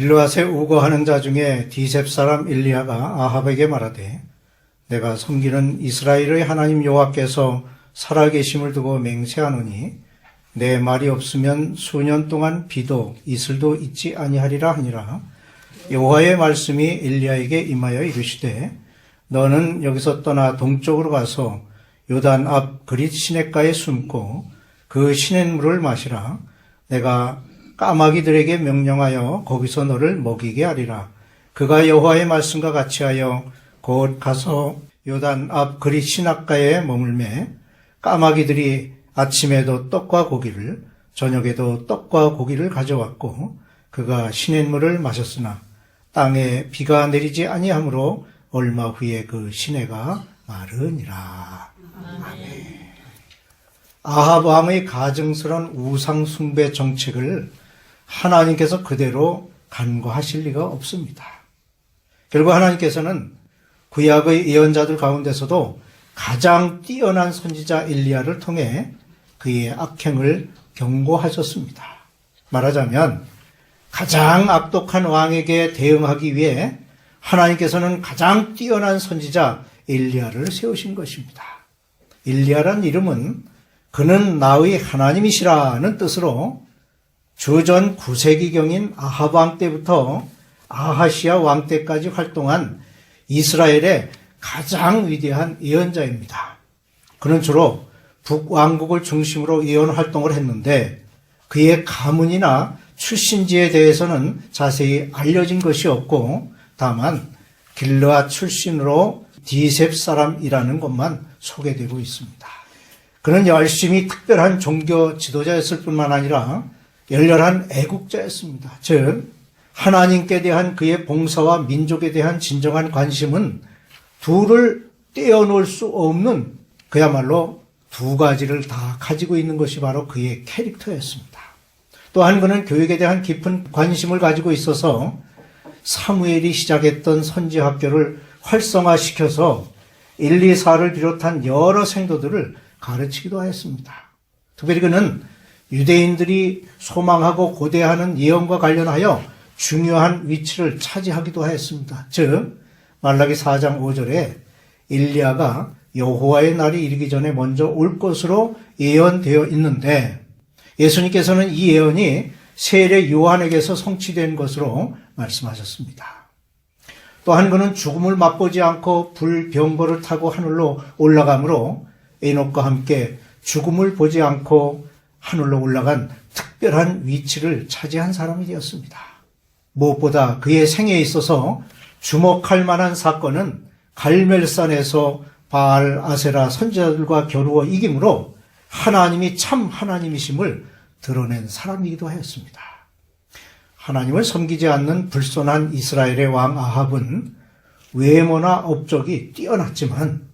길르앗에 우거하는 자 중에 디셉 사람 엘리야가 아합에게 말하되 내가 섬기는 이스라엘의 하나님 여호와께서 살아계심을 두고 맹세하노니 내 말이 없으면 수년 동안 비도 이슬도 있지 아니하리라 하니라. 여호와의 말씀이 엘리야에게 임하여 이르시되 너는 여기서 떠나 동쪽으로 가서 요단 앞 그릿 시냇가에 숨고 그 시냇물을 마시라. 내가 까마귀들에게 명령하여 거기서 너를 먹이게 하리라. 그가 여호와의 말씀과 같이 하여 곧 가서 요단 앞 그릿 시냇가에 머물매 까마귀들이 아침에도 떡과 고기를 저녁에도 떡과 고기를 가져왔고 그가 시냇물을 마셨으나 땅에 비가 내리지 아니하므로 얼마 후에 그 시내가 마르니라. 아멘. 아합 왕의 가증스러운 우상 숭배 정책을 하나님께서 그대로 간과하실 리가 없습니다. 결국 하나님께서는 구약의 예언자들 가운데서도 가장 뛰어난 선지자 엘리야를 통해 그의 악행을 경고하셨습니다. 말하자면 가장 악독한 왕에게 대응하기 위해 하나님께서는 가장 뛰어난 선지자 엘리야를 세우신 것입니다. 엘리야란 이름은 그는 나의 하나님이시라는 뜻으로 주전 9세기경인 아합 왕 때부터 아하시아 왕 때까지 활동한 이스라엘의 가장 위대한 예언자입니다. 그는 주로 북왕국을 중심으로 예언 활동을 했는데 그의 가문이나 출신지에 대해서는 자세히 알려진 것이 없고 다만 길르앗 출신으로 디셉 사람이라는 것만 소개되고 있습니다. 그는 열심히 특별한 종교 지도자였을 뿐만 아니라 열렬한 애국자였습니다. 즉 하나님께 대한 그의 봉사와 민족에 대한 진정한 관심은 둘을 떼어놓을 수 없는 그야말로 두 가지를 다 가지고 있는 것이 바로 그의 캐릭터였습니다. 또한 그는 교육에 대한 깊은 관심을 가지고 있어서 사무엘이 시작했던 선지 학교를 활성화시켜서 1, 2, 4를 비롯한 여러 생도들을 가르치기도 하였습니다. 특별히 그는 유대인들이 소망하고 고대하는 예언과 관련하여 중요한 위치를 차지하기도 하였습니다. 즉 말라기 4장 5절에 엘리야가 여호와의 날이 이르기 전에 먼저 올 것으로 예언되어 있는데 예수님께서는 이 예언이 세례 요한에게서 성취된 것으로 말씀하셨습니다. 또한 그는 죽음을 맛보지 않고 불병거를 타고 하늘로 올라가므로 에녹과 함께 죽음을 보지 않고 하늘로 올라간 특별한 위치를 차지한 사람이 되었습니다. 무엇보다 그의 생애에 있어서 주목할 만한 사건은 갈멜산에서 바알 아세라 선지자들과 겨루어 이김으로 하나님이 참 하나님이심을 드러낸 사람이기도 하였습니다. 하나님을 섬기지 않는 불손한 이스라엘의 왕 아합은 외모나 업적이 뛰어났지만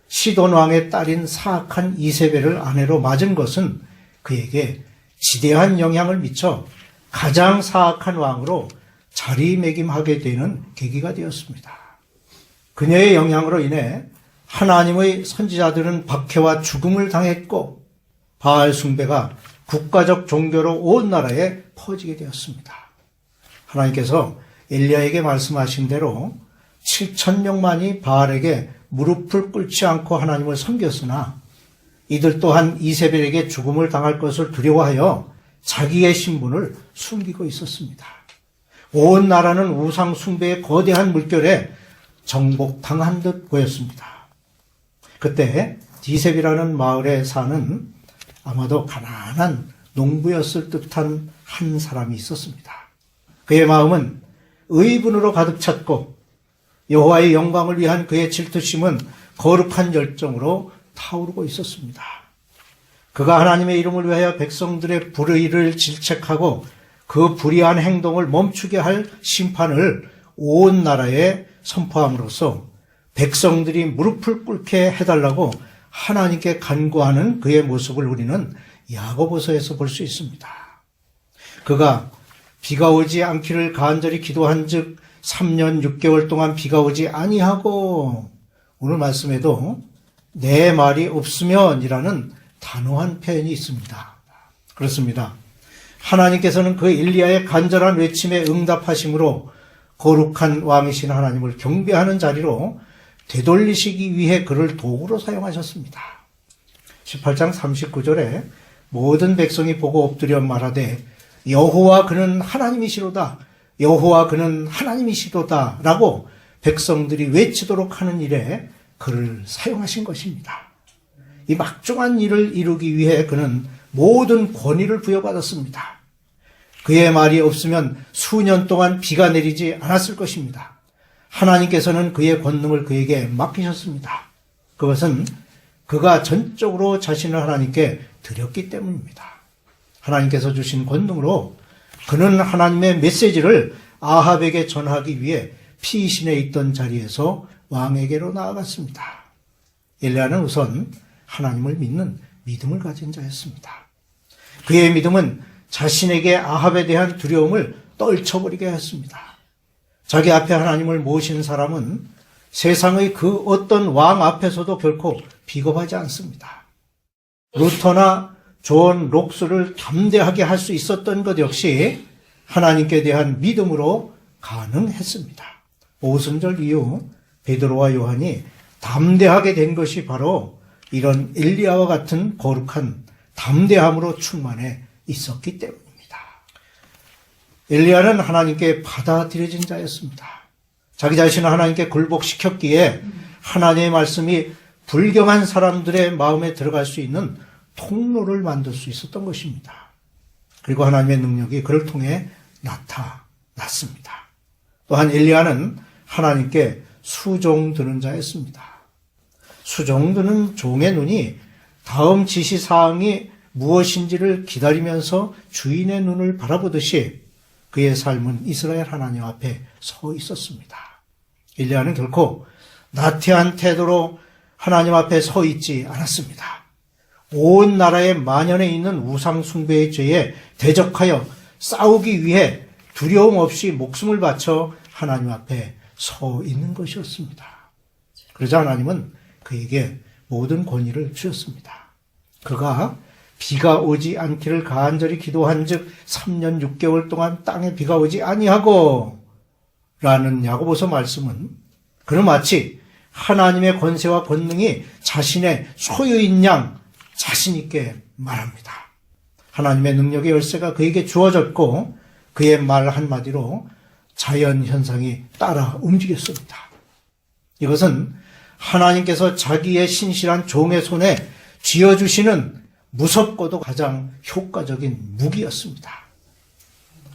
시돈 왕의 딸인 사악한 이세벨을 아내로 맞은 것은 그에게 지대한 영향을 미쳐 가장 사악한 왕으로 자리매김하게 되는 계기가 되었습니다. 그녀의 영향으로 인해 하나님의 선지자들은 박해와 죽음을 당했고 바알 숭배가 국가적 종교로 온 나라에 퍼지게 되었습니다. 하나님께서 엘리야에게 말씀하신 대로 7,000명만이 바알에게 무릎을 꿇지 않고 하나님을 섬겼으나 이들 또한 이세벨에게 죽음을 당할 것을 두려워하여 자기의 신분을 숨기고 있었습니다. 온 나라는 우상 숭배의 거대한 물결에 정복당한 듯 보였습니다. 그때 디셉이라는 마을에 사는 아마도 가난한 농부였을 듯한 한 사람이 있었습니다. 그의 마음은 의분으로 가득 찼고 여호와의 영광을 위한 그의 질투심은 거룩한 열정으로 타오르고 있었습니다. 그가 하나님의 이름을 위하여 백성들의 불의를 질책하고 그 불의한 행동을 멈추게 할 심판을 온 나라에 선포함으로써 백성들이 무릎을 꿇게 해달라고 하나님께 간구하는 그의 모습을 우리는 야고보서에서 볼 수 있습니다. 그가 비가 오지 않기를 간절히 기도한 즉 3년 6개월 동안 비가 오지 아니하고 오늘 말씀에도 내 말이 없으면 이라는 단호한 표현이 있습니다. 그렇습니다. 하나님께서는 그 엘리야의 간절한 외침에 응답하심으로 거룩한 왕이신 하나님을 경배하는 자리로 되돌리시기 위해 그를 도구로 사용하셨습니다. 18장 39절에 모든 백성이 보고 엎드려 말하되 여호와 그는 하나님이시로다, 여호와 그는 하나님이시도다 라고 백성들이 외치도록 하는 일에 그를 사용하신 것입니다. 이 막중한 일을 이루기 위해 그는 모든 권위를 부여받았습니다. 그의 말이 없으면 수년 동안 비가 내리지 않았을 것입니다. 하나님께서는 그의 권능을 그에게 맡기셨습니다. 그것은 그가 전적으로 자신을 하나님께 드렸기 때문입니다. 하나님께서 주신 권능으로 그는 하나님의 메시지를 아합에게 전하기 위해 피신해 있던 자리에서 왕에게로 나아갔습니다. 엘리야는 우선 하나님을 믿는 믿음을 가진 자였습니다. 그의 믿음은 자신에게 아합에 대한 두려움을 떨쳐버리게 했습니다. 자기 앞에 하나님을 모신 사람은 세상의 그 어떤 왕 앞에서도 결코 비겁하지 않습니다. 루터나 존 록스를 담대하게 할 수 있었던 것 역시 하나님께 대한 믿음으로 가능했습니다. 오순절 이후 베드로와 요한이 담대하게 된 것이 바로 이런 엘리야와 같은 거룩한 담대함으로 충만해 있었기 때문입니다. 엘리야는 하나님께 받아들여진 자였습니다. 자기 자신을 하나님께 굴복시켰기에 하나님의 말씀이 불경한 사람들의 마음에 들어갈 수 있는 통로를 만들 수 있었던 것입니다. 그리고 하나님의 능력이 그를 통해 나타났습니다. 또한 엘리야는 하나님께 수종드는 자였습니다. 수종드는 종의 눈이 다음 지시사항이 무엇인지를 기다리면서 주인의 눈을 바라보듯이 그의 삶은 이스라엘 하나님 앞에 서 있었습니다. 엘리야는 결코 나태한 태도로 하나님 앞에 서 있지 않았습니다. 온 나라에 만연해 있는 우상 숭배의 죄에 대적하여 싸우기 위해 두려움 없이 목숨을 바쳐 하나님 앞에 서 있는 것이었습니다. 그러자 하나님은 그에게 모든 권위를 주셨습니다. 그가 비가 오지 않기를 간절히 기도한 즉 3년 6개월 동안 땅에 비가 오지 아니하고 라는 야고보서 말씀은 그는 마치 하나님의 권세와 권능이 자신의 소유인 양 자신 있게 말합니다. 하나님의 능력의 열쇠가 그에게 주어졌고 그의 말 한마디로 자연 현상이 따라 움직였습니다. 이것은 하나님께서 자기의 신실한 종의 손에 쥐어주시는 무섭고도 가장 효과적인 무기였습니다.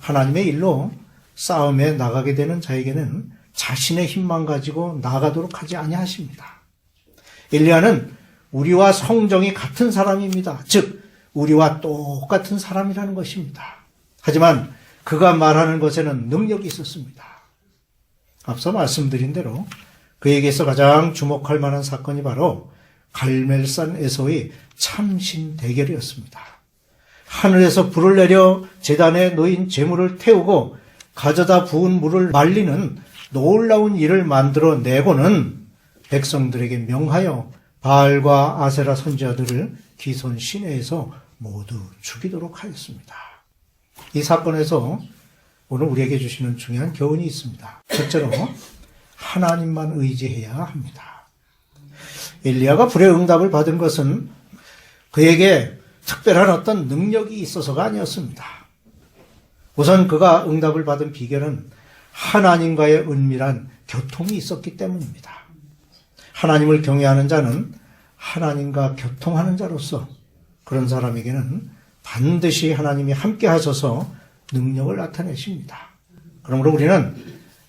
하나님의 일로 싸움에 나가게 되는 자에게는 자신의 힘만 가지고 나가도록 하지 아니하십니다. 엘리야는 우리와 성정이 같은 사람입니다. 즉 우리와 똑같은 사람이라는 것입니다. 하지만 그가 말하는 것에는 능력이 있었습니다. 앞서 말씀드린 대로 그에게서 가장 주목할 만한 사건이 바로 갈멜산에서의 참신 대결이었습니다. 하늘에서 불을 내려 제단에 놓인 제물을 태우고 가져다 부은 물을 말리는 놀라운 일을 만들어 내고는 백성들에게 명하여 바알과 아세라 선지자들을 기손 시내에서 모두 죽이도록 하였습니다. 이 사건에서 오늘 우리에게 주시는 중요한 교훈이 있습니다. 첫째로 하나님만 의지해야 합니다. 엘리야가 불의 응답을 받은 것은 그에게 특별한 어떤 능력이 있어서가 아니었습니다. 우선 그가 응답을 받은 비결은 하나님과의 은밀한 교통이 있었기 때문입니다. 하나님을 경외하는 자는 하나님과 교통하는 자로서 그런 사람에게는 반드시 하나님이 함께 하셔서 능력을 나타내십니다. 그러므로 우리는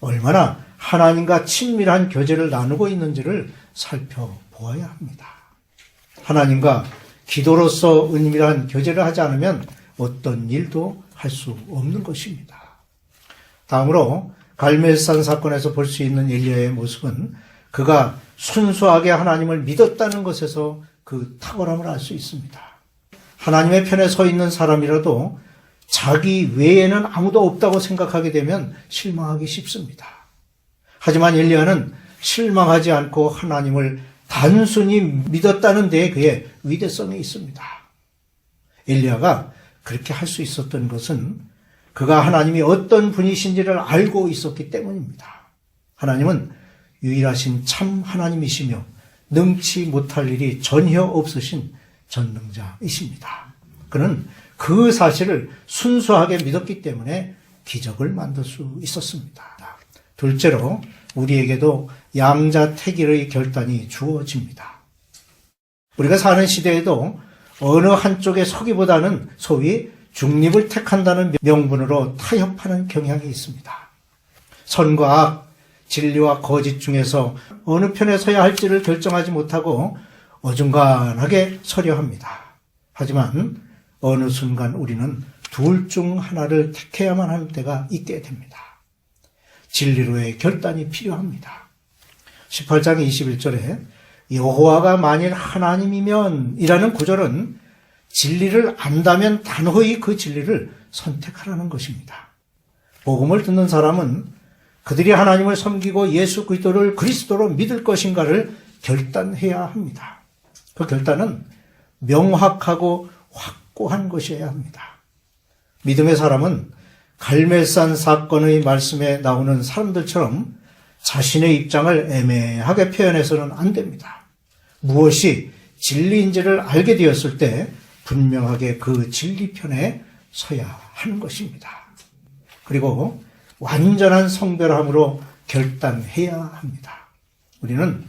얼마나 하나님과 친밀한 교제를 나누고 있는지를 살펴보아야 합니다. 하나님과 기도로서 은밀한 교제를 하지 않으면 어떤 일도 할 수 없는 것입니다. 다음으로 갈멜산 사건에서 볼 수 있는 엘리야의 모습은 그가 순수하게 하나님을 믿었다는 것에서 그 탁월함을 알 수 있습니다. 하나님의 편에 서 있는 사람이라도 자기 외에는 아무도 없다고 생각하게 되면 실망하기 쉽습니다. 하지만 엘리야는 실망하지 않고 하나님을 단순히 믿었다는 데에 그의 위대성이 있습니다. 엘리야가 그렇게 할 수 있었던 것은 그가 하나님이 어떤 분이신지를 알고 있었기 때문입니다. 하나님은 유일하신 참 하나님이시며 능치 못할 일이 전혀 없으신 전능자이십니다. 그는 그 사실을 순수하게 믿었기 때문에 기적을 만들 수 있었습니다. 둘째로 우리에게도 양자택일의 결단이 주어집니다. 우리가 사는 시대에도 어느 한쪽에 서기보다는 소위 중립을 택한다는 명분으로 타협하는 경향이 있습니다. 선과 악, 진리와 거짓 중에서 어느 편에 서야 할지를 결정하지 못하고 어중간하게 서려 합니다. 하지만 어느 순간 우리는 둘 중 하나를 택해야만 하는 때가 있게 됩니다. 진리로의 결단이 필요합니다. 18장 21절에 여호와가 만일 하나님이면 이라는 구절은 진리를 안다면 단호히 그 진리를 선택하라는 것입니다. 복음을 듣는 사람은 그들이 하나님을 섬기고 예수 그리스도를 그리스도로 믿을 것인가를 결단해야 합니다. 그 결단은 명확하고 확고한 것이어야 합니다. 믿음의 사람은 갈멜산 사건의 말씀에 나오는 사람들처럼 자신의 입장을 애매하게 표현해서는 안 됩니다. 무엇이 진리인지를 알게 되었을 때 분명하게 그 진리 편에 서야 하는 것입니다. 그리고 완전한 성별함으로 결단해야 합니다. 우리는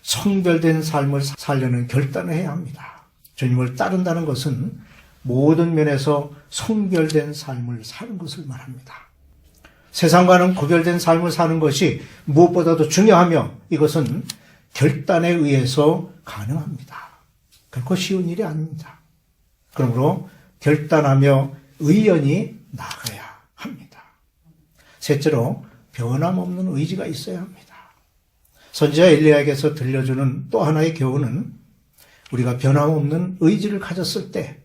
성별된 삶을 살려는 결단을 해야 합니다. 주님을 따른다는 것은 모든 면에서 성별된 삶을 사는 것을 말합니다. 세상과는 구별된 삶을 사는 것이 무엇보다도 중요하며 이것은 결단에 의해서 가능합니다. 결코 쉬운 일이 아닙니다. 그러므로 결단하며 의연히 나아가야 합니다. 셋째로 변함없는 의지가 있어야 합니다. 선지자 엘리야에게서 들려주는 또 하나의 교훈은 우리가 변함없는 의지를 가졌을 때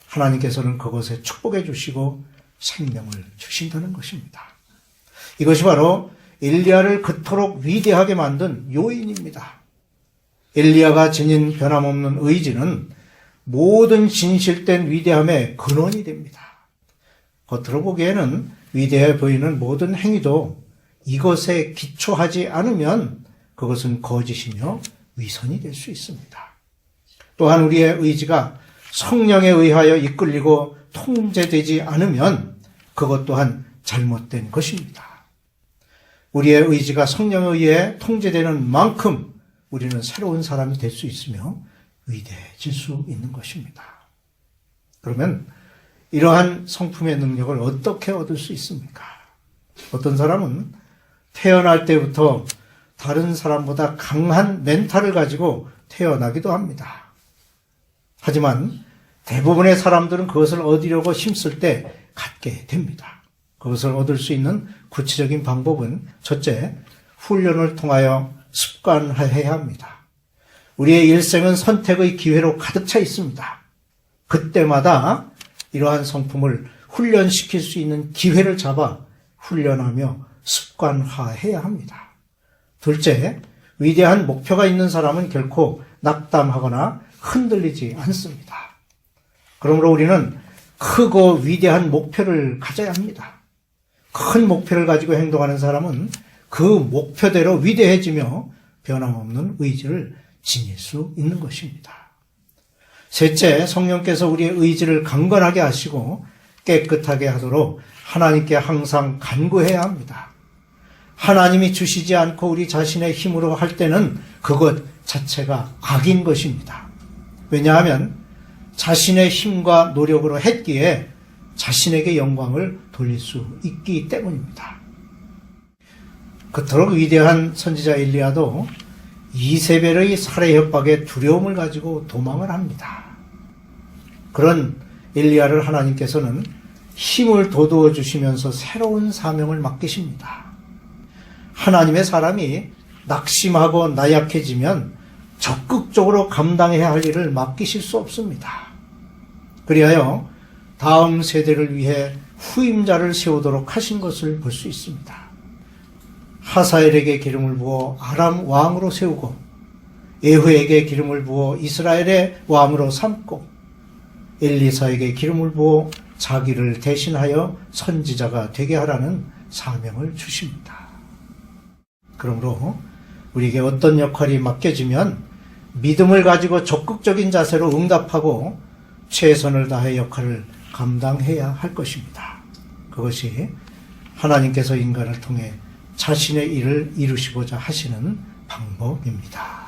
하나님께서는 그것에 축복해 주시고 생명을 주신다는 것입니다. 이것이 바로 엘리야를 그토록 위대하게 만든 요인입니다. 엘리야가 지닌 변함없는 의지는 모든 진실된 위대함의 근원이 됩니다. 겉으로 보기에는 위대해 보이는 모든 행위도 이것에 기초하지 않으면 그것은 거짓이며 위선이 될 수 있습니다. 또한 우리의 의지가 성령에 의하여 이끌리고 통제되지 않으면 그것 또한 잘못된 것입니다. 우리의 의지가 성령에 의해 통제되는 만큼 우리는 새로운 사람이 될 수 있으며 위대해질 수 있는 것입니다. 그러면 이러한 성품의 능력을 어떻게 얻을 수 있습니까? 어떤 사람은 태어날 때부터 다른 사람보다 강한 멘탈을 가지고 태어나기도 합니다. 하지만 대부분의 사람들은 그것을 얻으려고 힘쓸 때 갖게 됩니다. 그것을 얻을 수 있는 구체적인 방법은 첫째, 훈련을 통하여 습관화해야 합니다. 우리의 일생은 선택의 기회로 가득 차 있습니다. 그때마다 이러한 성품을 훈련시킬 수 있는 기회를 잡아 훈련하며 습관화해야 합니다. 둘째, 위대한 목표가 있는 사람은 결코 낙담하거나 흔들리지 않습니다. 그러므로 우리는 크고 위대한 목표를 가져야 합니다. 큰 목표를 가지고 행동하는 사람은 그 목표대로 위대해지며 변함없는 의지를 지닐 수 있는 것입니다. 셋째, 성령께서 우리의 의지를 강건하게 하시고 깨끗하게 하도록 하나님께 항상 간구해야 합니다. 하나님이 주시지 않고 우리 자신의 힘으로 할 때는 그것 자체가 악인 것입니다. 왜냐하면 자신의 힘과 노력으로 했기에 자신에게 영광을 돌릴 수 있기 때문입니다. 그토록 위대한 선지자 엘리야도 이세벨의 살해 협박에 두려움을 가지고 도망을 합니다. 그런 엘리야를 하나님께서는 힘을 돋워 주시면서 새로운 사명을 맡기십니다. 하나님의 사람이 낙심하고 나약해지면 적극적으로 감당해야 할 일을 맡기실 수 없습니다. 그리하여 다음 세대를 위해 후임자를 세우도록 하신 것을 볼 수 있습니다. 하사엘에게 기름을 부어 아람 왕으로 세우고 예후에게 기름을 부어 이스라엘의 왕으로 삼고 엘리사에게 기름을 부어 자기를 대신하여 선지자가 되게 하라는 사명을 주십니다. 그러므로 우리에게 어떤 역할이 맡겨지면 믿음을 가지고 적극적인 자세로 응답하고 최선을 다해 역할을 감당해야 할 것입니다. 그것이 하나님께서 인간을 통해 자신의 일을 이루시고자 하시는 방법입니다.